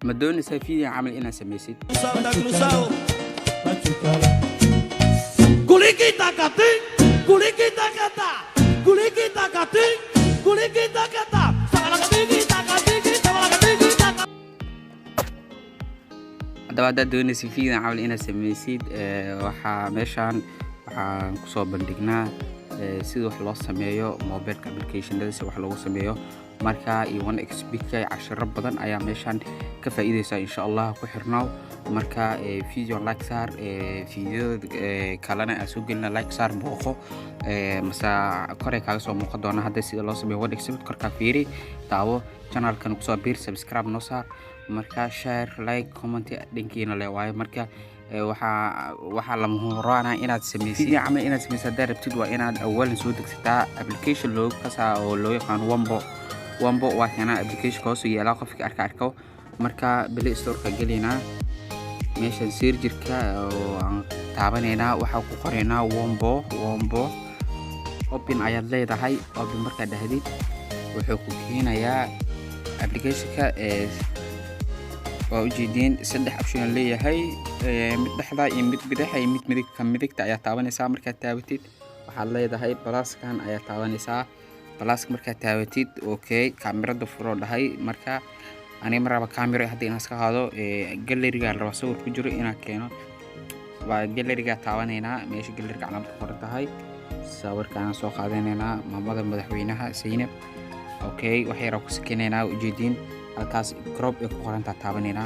ما doonaysaa video camal inaad samaysid haddaba haddaad doonaysid video camal inaad samaysid waxaa meeshaan waxaan kusoo bandhignaa sida wax loo sameeyo mobilka applicationada si wax loogu sameeyo marka iyo 1xbk casharo badan ayaa meeshaan ka faa'iideysaa insha Allah ku xirnaaw marka video like saar video kalena aan soo gelina like saar booqo masa kore kaaga soo muuqan doona hadda sida loo sameeyo 1xbk korka fiiri daawo channelkan ku soo biir subscribe noo saar marka share like comment dhinkiina le waayo marka waxa la muhiimana inaad samaysid ama inaad samaysid darabtid waa inaad awal soo degsataa application loo kasaa oo loo yaqaan Wombo waa kana application hoos yeela qofka arko marka Play Store ka galina meesha search-ka oo aan taabanayna waxa ku qoraynaa Wombo open ayaad leedahay open marka dhahdid wuxuu ku keenayaa application-ka oo ujeedin saddex option leeyahay mid dhaxda iyo mid bidixay mid midigta ayaa taabanaysaa marka taabatid waxaad leedahay plus-kan ayaa taabanaysaa plus marka taabatid okay kamerada furo dhahay marka ani maraba camera hadii aan iska qaado gallery-ga raba sawir ku jiro inaan keeno waa gallery-ga taabanayna meesha gallery-ga calaamad ku qoran tahay sawirkaan soo qaadanayna maamada madaxweynaha Zainab okay waxay rabo ku sakeynayna ujeedin halkaas crop ee ku qoran taabanayna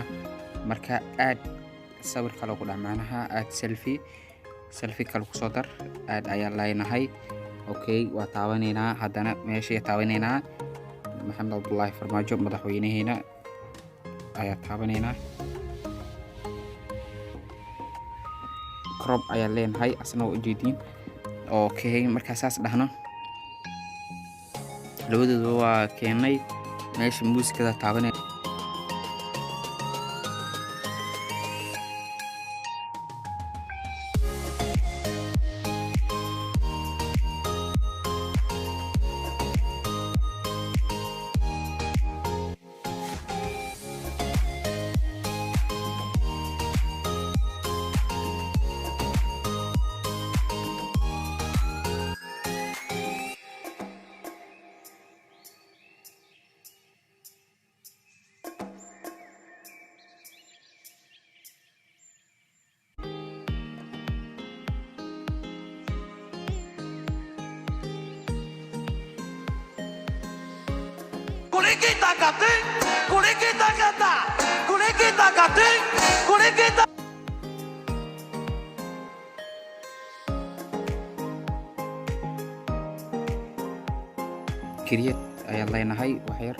marka aad sawir kale ku dhamaanaha aad selfie kale ku soo dar aad ayaa leenahay okay waa taabanayna hadana meesha taabanayna Maxamed Abdullaahi Farmaajo madaxweynaheena ayaa taabanayna crop ayaa leenahay asna oo ujeedin okay marka saas dhahno labadooda waa keenay meesha muusikada taabanay كريت ayaa leenahay wax yar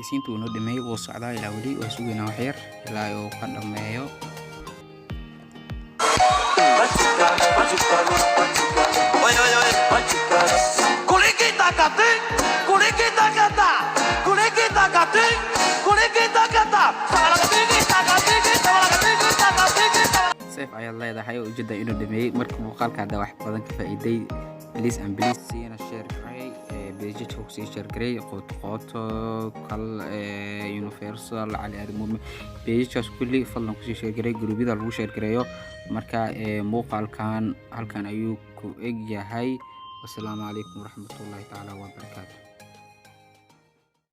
siintu noo dhameeyo oo socdaa ilaa wali oo suugayna wax yar ilaa uu ka dhameeyo safe ayaa leedahay oo ujeeda inuu dhameeyay marka muuqaalka hada wax badan ka faa'iiday please siina share page ku sii share garay qoto kal universal ali armuum page kulli fadlan ku sii share garay groupida lagu share gareeyo marka muuqaalkan halkan ayuu ku eg yahay wassalaamu calaykum waraxmatullaahi ta'ala wa barakaatuh